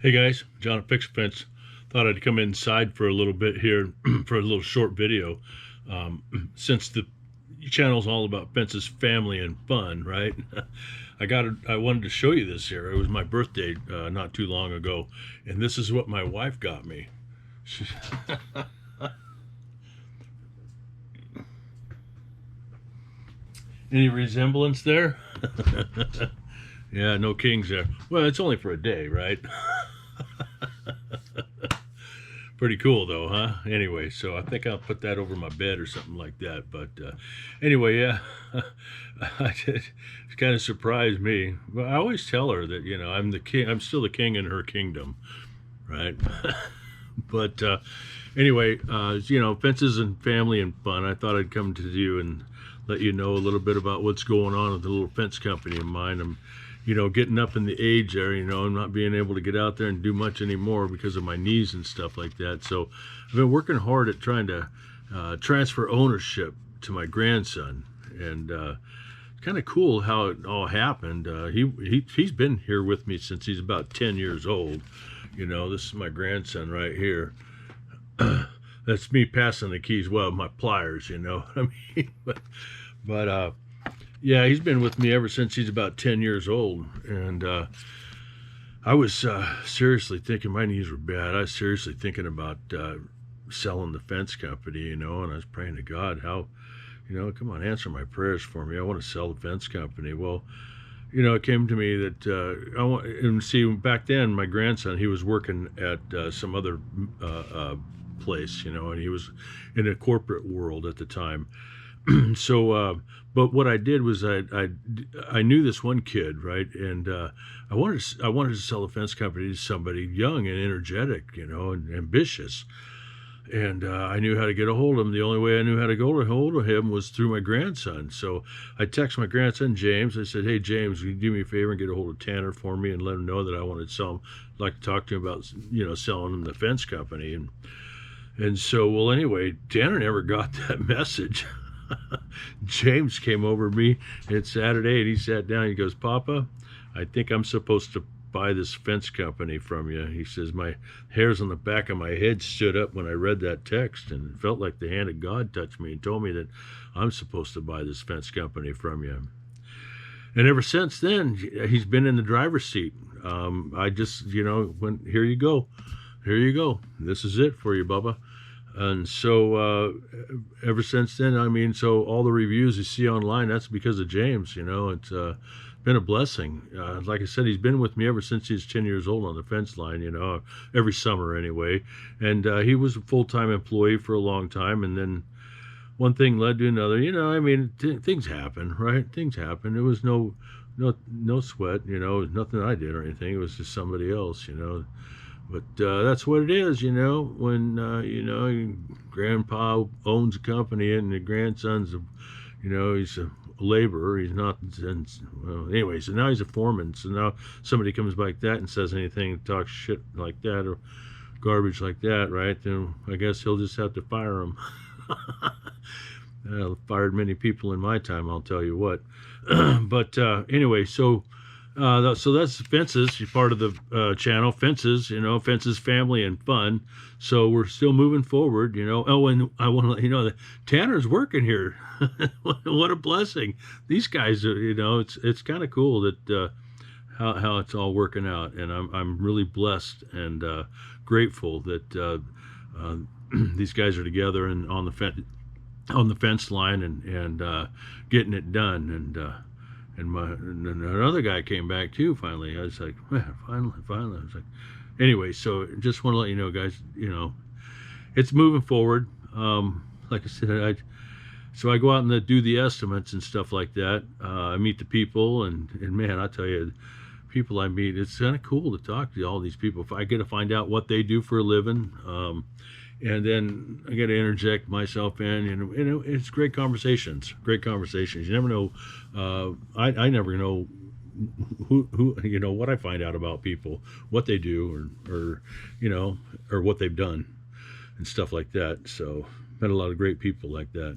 Hey guys, John at Fix Fence. Thought I'd come inside for a little bit here for a little short video. Since the channel's all about fences, family, and fun, right? I wanted to show you this here. It was my birthday not too long ago, and this is what my wife got me. Any resemblance there? Yeah, no kings there. Well, it's only for a day, right? Pretty cool though, huh? Anyway, so I think I'll put that over my bed or something like that. But anyway, yeah, it kind of surprised me. Well, I always tell her that, I'm the king. I'm still the king in her kingdom, right? But anyway, fences and family and fun. I thought I'd come to you and let you know a little bit about what's going on with the little fence company of mine. I'm getting up in the age there, I'm not being able to get out there and do much anymore because of my knees and stuff like that. So I've been working hard at trying to transfer ownership to my grandson. And it's kind of cool how it all happened. He's been here with me since he's about 10 years old. This is my grandson right here. That's me passing the keys. Well, my pliers, you know what I mean? But yeah, he's been with me ever since he's about 10 years old. And I was seriously thinking, my knees were bad. I was seriously thinking about selling the fence company, and I was praying to God, how, come on, answer my prayers for me. I want to sell the fence company. Well, it came to me that I want, and see, back then, my grandson, he was working at some other place, and he was in a corporate world at the time. So, but what I did was I knew this one kid, right, and I wanted to sell the fence company to somebody young and energetic, and ambitious, and I knew how to get a hold of him. The only way I knew how to get a hold of him was through my grandson. So I texted my grandson James. I said, "Hey James, will you do me a favor and get a hold of Tanner for me and let him know that I wanted to sell him? I'd like to talk to him about selling him the fence company." And so, well, anyway, Tanner never got that message. James came over to me on Saturday and he sat down. He goes, "Papa, I think I'm supposed to buy this fence company from you." He says, "My hairs on the back of my head stood up when I read that text, and it felt like the hand of God touched me and told me that I'm supposed to buy this fence company from you." And ever since then, he's been in the driver's seat. I just, went, "Here you go. Here you go. This is it for you, Bubba." And so ever since then, so all the reviews you see online, that's because of James. It's been a blessing. Like I said, he's been with me ever since he's 10 years old on the fence line, every summer anyway. And he was a full-time employee for a long time. And then one thing led to another. Things happen, right? Things happen. It was no sweat, it was nothing I did or anything. It was just somebody else, But that's what it is, when, grandpa owns a company and the grandson's, he's a laborer. He's not, well, anyway, so now he's a foreman. So now somebody comes like that and says anything, talks shit like that or garbage like that, right? Then I guess he'll just have to fire him. I've fired many people in my time, I'll tell you what. But anyway, so that's Fences, part of the channel. Fences, Fences, family, and fun. So we're still moving forward, Oh, and I want to let you know that Tanner's working here. What a blessing! These guys, it's kind of cool that how it's all working out, and I'm really blessed and grateful that these guys are together and on the fence line and getting it done. And another guy came back too. Finally, I was like, man, finally. I was like, anyway. So just want to let you know, guys. It's moving forward. Like I said, so I go out and do the estimates and stuff like that. I meet the people, and man, I tell you, people I meet, it's kind of cool to talk to all these people. If I get to find out what they do for a living. And then I got to interject myself in, and it's great conversations. Great conversations. You never know. I never know who what I find out about people, what they do, or what they've done, and stuff like that. So met a lot of great people like that.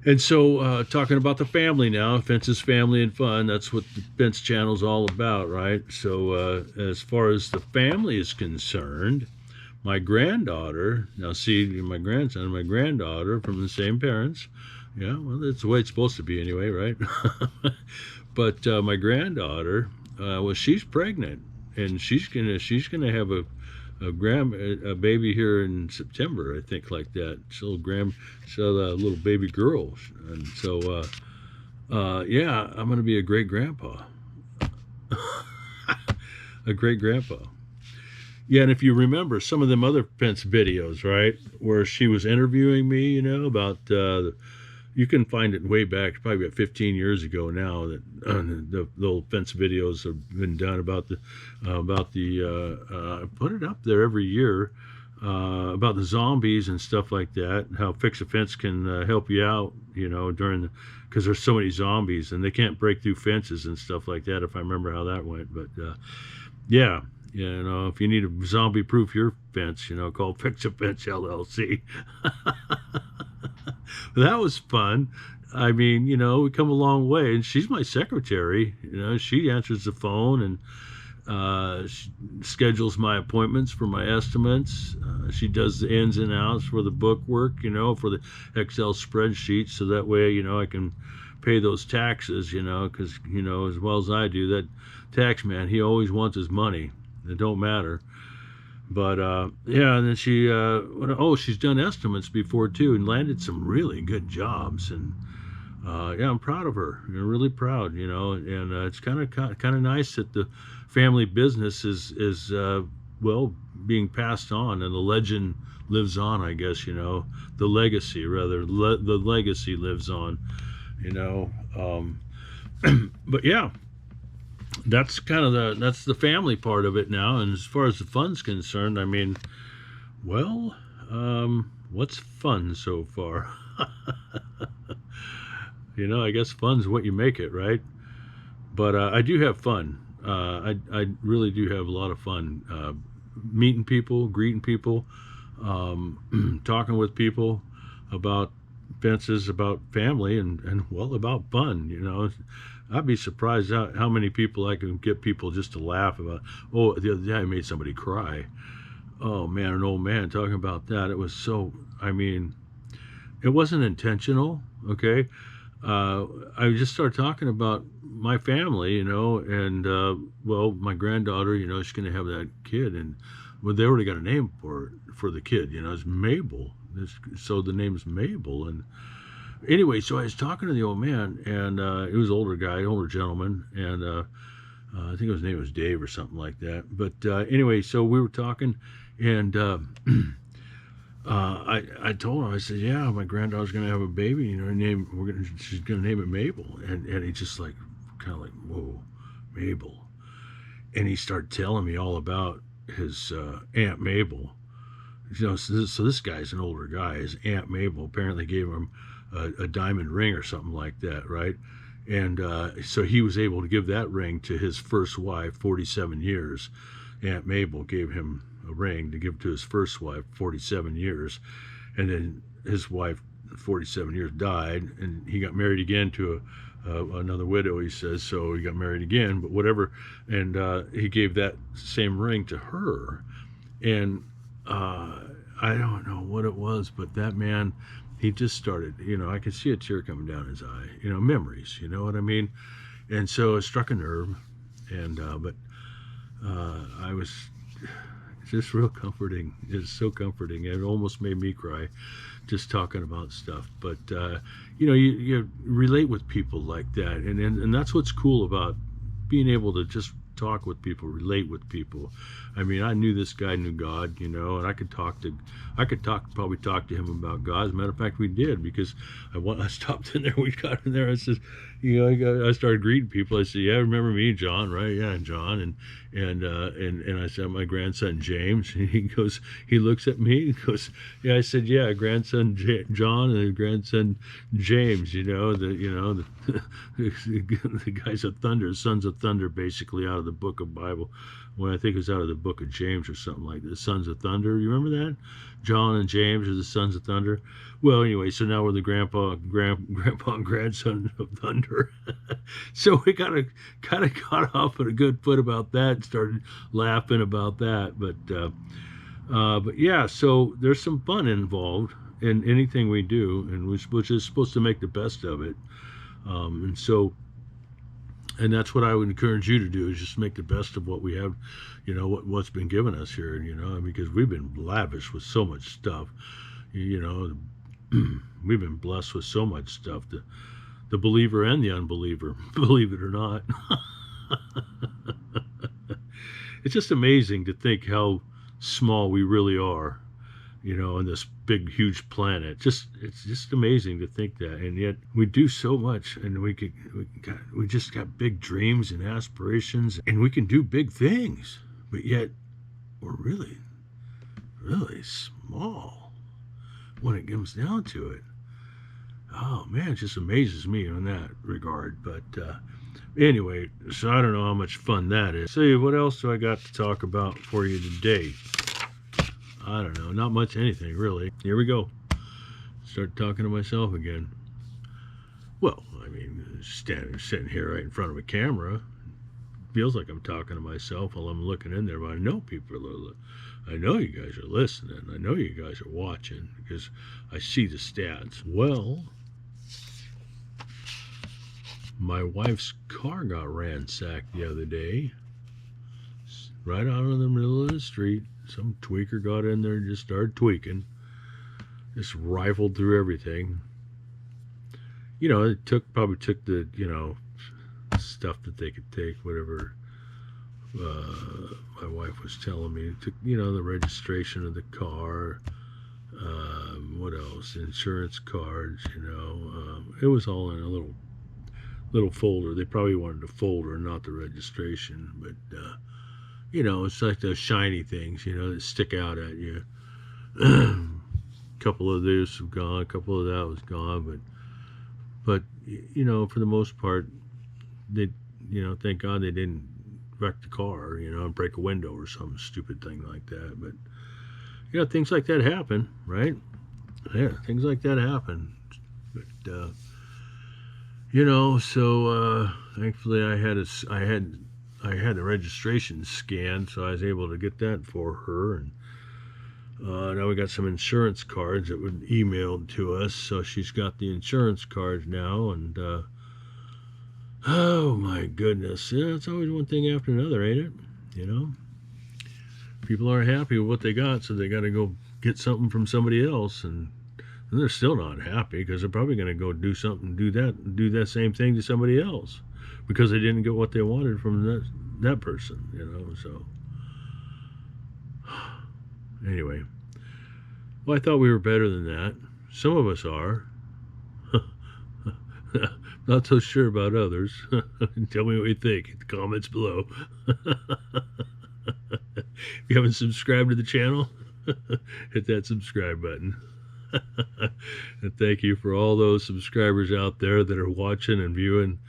And so, talking about the family now, Fence's Family and Fun, that's what the Fence channel's all about, right? So, as far as the family is concerned, my granddaughter, now see, my grandson and my granddaughter from the same parents. Yeah, well, that's the way it's supposed to be anyway, right? But my granddaughter, well, she's pregnant, and she's gonna have a baby here in September, I think, like that. So a little baby girl, and so yeah, I'm gonna be a great grandpa, a great grandpa. Yeah, and if you remember some of them other Pence videos, right, where she was interviewing me, about you can find it way back, probably about 15 years ago now, that the old Fence videos have been done I put it up there every year, about the zombies and stuff like that, how Fix a Fence can help you out, because there's so many zombies and they can't break through fences and stuff like that, if I remember how that went. But yeah, if you need a zombie-proof your fence, call Fix a Fence LLC. That was fun. I mean, we come a long way, and she's my secretary. She answers the phone and she schedules my appointments for my estimates. She does the ins and outs for the book work, for the Excel spreadsheet, so that way, I can pay those taxes, because, as well as I do, that tax man, he always wants his money. It don't matter. But yeah, and then she's done estimates before too, and landed some really good jobs. And yeah, I'm proud of her. Really proud, and it's kind of nice that the family business is well, being passed on, and the legend lives on, I guess. The legacy, rather, the legacy lives on. But yeah, that's that's the family part of it now. And as far as the fun's concerned, I mean, well, what's fun so far? I guess fun's what you make it, right? But I do have fun. I really do have a lot of fun, meeting people, greeting people, talking with people about fences, about family, and well, about fun. I'd be surprised how many people I can get people just to laugh about. Oh, the other day I made somebody cry. Oh man, an old man talking about that. It was so, I mean, it wasn't intentional, okay? I just started talking about my family, and well, my granddaughter, she's going to have that kid, and well, they already got a name for the kid, it's Mabel. So the name's Mabel. And anyway, so I was talking to the old man, and it was an older guy, older gentleman, and I think his name was Dave or something like that. But anyway, so we were talking, and I told him, I said, yeah, my granddaughter's gonna have a baby, she's gonna name it Mabel. And he just like, kind of like, whoa, Mabel. And he started telling me all about his Aunt Mabel. So this guy's an older guy. His Aunt Mabel apparently gave him a diamond ring or something like that, right? And so he was able to give that ring to his first wife, 47 years. Aunt Mabel gave him a ring to give to his first wife, 47 years. And then his wife, 47 years, died, and he got married again to another widow, he says. So he got married again, but whatever. And he gave that same ring to her. And I don't know what it was, but that man, he just started, I could see a tear coming down his eye, memories, you know what I mean? And so it struck a nerve, and but I was just real comforting. It's so comforting. It almost made me cry just talking about stuff. But you relate with people like that, and that's what's cool about being able to just talk with people, relate with people. I mean, I knew this guy knew God, and I could probably talk to him about God. As a matter of fact, we did, because I stopped in there. We got in there. I said, I started greeting people. I said, yeah, remember me, John, right? Yeah, John, and I said, my grandson James. And he looks at me and goes, yeah. I said, yeah, grandson John and grandson James. The guys of thunder, sons of thunder, basically out of the book of Bible. Well, I think it was out of the book of James or something like that. Sons of thunder. You remember that? John and James are the sons of thunder. Well, anyway, so now we're the grandpa and grandson of Thunder. So we kind of got off on a good foot about that and started laughing about that. But yeah, so there's some fun involved in anything we do, and which is supposed to make the best of it. And so, and that's what I would encourage you to do, is just make the best of what we have, what's been given us here, because we've been lavish with so much stuff, you know, we've been blessed with so much stuff, the believer and the unbeliever, believe it or not. It's just amazing to think how small we really are, on this big, huge planet. It's just amazing to think that, and yet we do so much, and we just got big dreams and aspirations, and we can do big things, but yet we're really, really small when it comes down to it. Oh man, it just amazes me in that regard. But anyway, so I don't know how much fun that is. See, what else do I got to talk about for you today? I don't know, not much anything really. Here we go. Start talking to myself again. Well, I mean, sitting here right in front of a camera, feels like I'm talking to myself while I'm looking in there, but I know I know you guys are listening. I know you guys are watching because I see the stats. Well, my wife's car got ransacked the other day, right out in the middle of the street. Some tweaker got in there and just started tweaking. Just rifled through everything. It probably took the, stuff that they could take, whatever my wife was telling me. It took, the registration of the car, what else? Insurance cards, it was all in a little folder. They probably wanted the folder, not the registration, but it's like those shiny things, that stick out at you. A couple of this was gone, a couple of that was gone, but for the most part, they, thank God they didn't wreck the car, and break a window or some stupid thing like that. But things like that happen, right? Yeah, things like that happen. But so thankfully I had the registration scanned, so I was able to get that for her. And now we got some insurance cards that were emailed to us, so she's got the insurance cards now. And oh my goodness, it's always one thing after another, ain't it? People aren't happy with what they got, so they got to go get something from somebody else, and they're still not happy because they're probably going to go do that same thing to somebody else because they didn't get what they wanted from that person, so anyway. Well, I thought we were better than that. Some of us are. Not so sure about others. Tell me what you think in the comments below. If you haven't subscribed to the channel, hit that subscribe button. And thank you for all those subscribers out there that are watching and viewing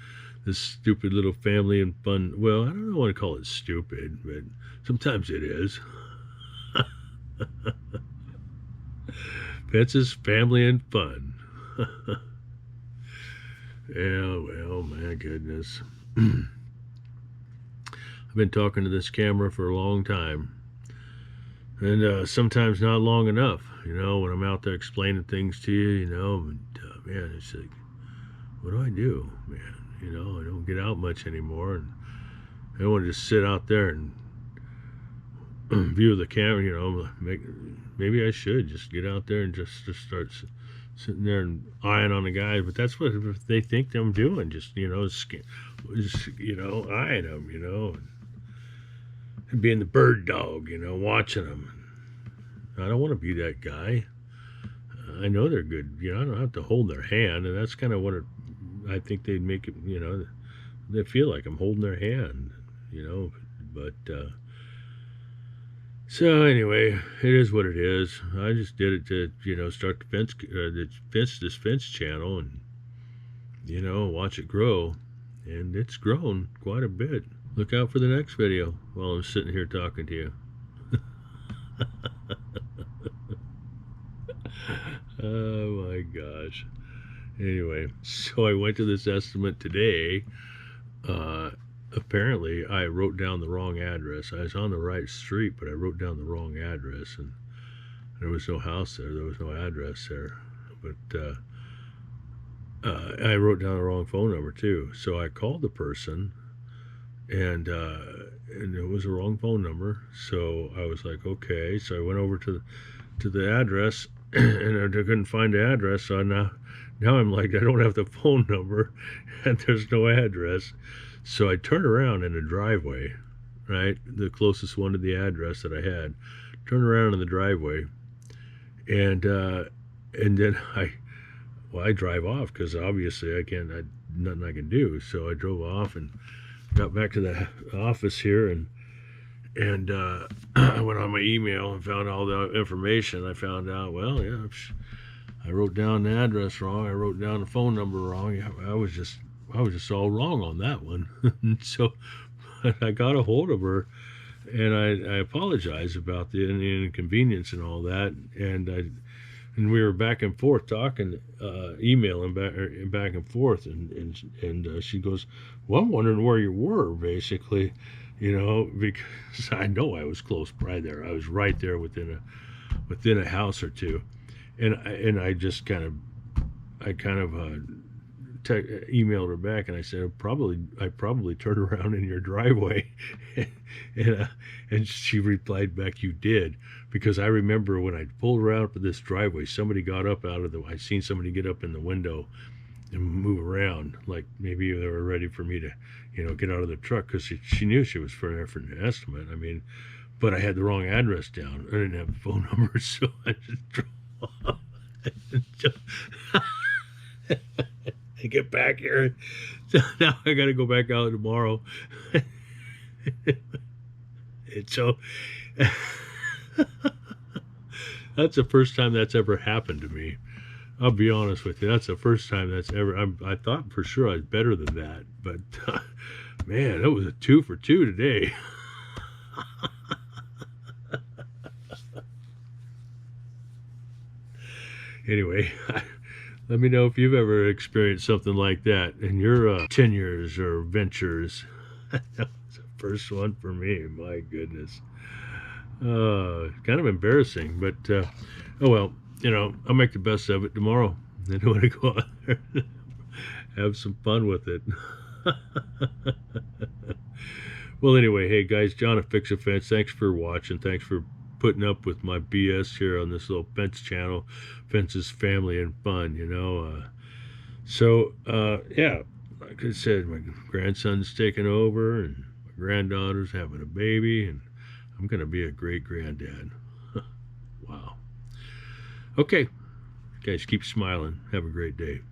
this stupid little family and fun. Well, I don't want to call it stupid, but sometimes it is. Fence's family and fun. Yeah, well, my goodness. I've been talking to this camera for a long time. And sometimes not long enough, when I'm out there explaining things to you, but, man, it's like, what do I do, man? I don't get out much anymore, and I don't want to just sit out there and view the camera, maybe I should just get out there and just start sitting there and eyeing on the guys, but that's what they think I'm doing, just eyeing them, and being the bird dog, watching them. I don't want to be that guy. I know they're good, I don't have to hold their hand, and that's kind of what I think they'd make it, they feel like I'm holding their hand, but so anyway, it is what it is. I just did it to, start this fence channel and, watch it grow. And it's grown quite a bit. Look out for the next video while I'm sitting here talking to you. Oh my gosh. Anyway, so I went to this estimate today. Uh, Apparently, I wrote down the wrong address. I was on the right street, but I wrote down the wrong address, and there was no house there. There was no address there. But I wrote down the wrong phone number too. So I called the person, and it was the wrong phone number. So I was like, okay. So I went over to the address, and I couldn't find the address. So now I'm like, I don't have the phone number, and there's no address. So I turned around in the driveway, right, the closest one to the address that I had. Turned around in the driveway, and then I drive off because obviously nothing I can do. So I drove off and got back to the office here, and I went on my email and found all the information. I found out, well, yeah, I wrote down the address wrong. I wrote down the phone number wrong. I was just all wrong on that one. So I got a hold of her, and I apologized about the inconvenience and all that, and we were back and forth talking, emailing back and forth, and she goes, "Well, I'm wondering where you were, basically, because I know I was close by there. I was right there within a house or two, and I just kind of emailed her back, and I said, I probably turned around in your driveway," and she replied back, "You did." Because I remember when I pulled around for this driveway, somebody got up I seen somebody get up in the window and move around, like maybe they were ready for me to, get out of the truck, because she knew she was for an estimate. I mean, but I had the wrong address down. I didn't have the phone number, so I just drove off. I get back here, so now I got to go back out tomorrow. And so that's the first time that's ever happened to me. I'll be honest with you. That's the first time that's ever. I thought for sure I was better than that, but man, it was a 2 for 2 today. Anyway, let me know if you've ever experienced something like that in your tenures or ventures. That was the first one for me. My goodness. Kind of embarrassing, but oh well. I'll make the best of it tomorrow. I don't want to go out there and have some fun with it. Well, anyway, hey guys, John at Fix a Fence. Thanks for watching. Thanks for putting up with my BS here on this little fence channel. Fences, family, and fun. Yeah, like I said, my grandson's taking over, and my granddaughter's having a baby, and I'm gonna be a great granddad. Wow. Okay, guys, keep smiling. Have a great day.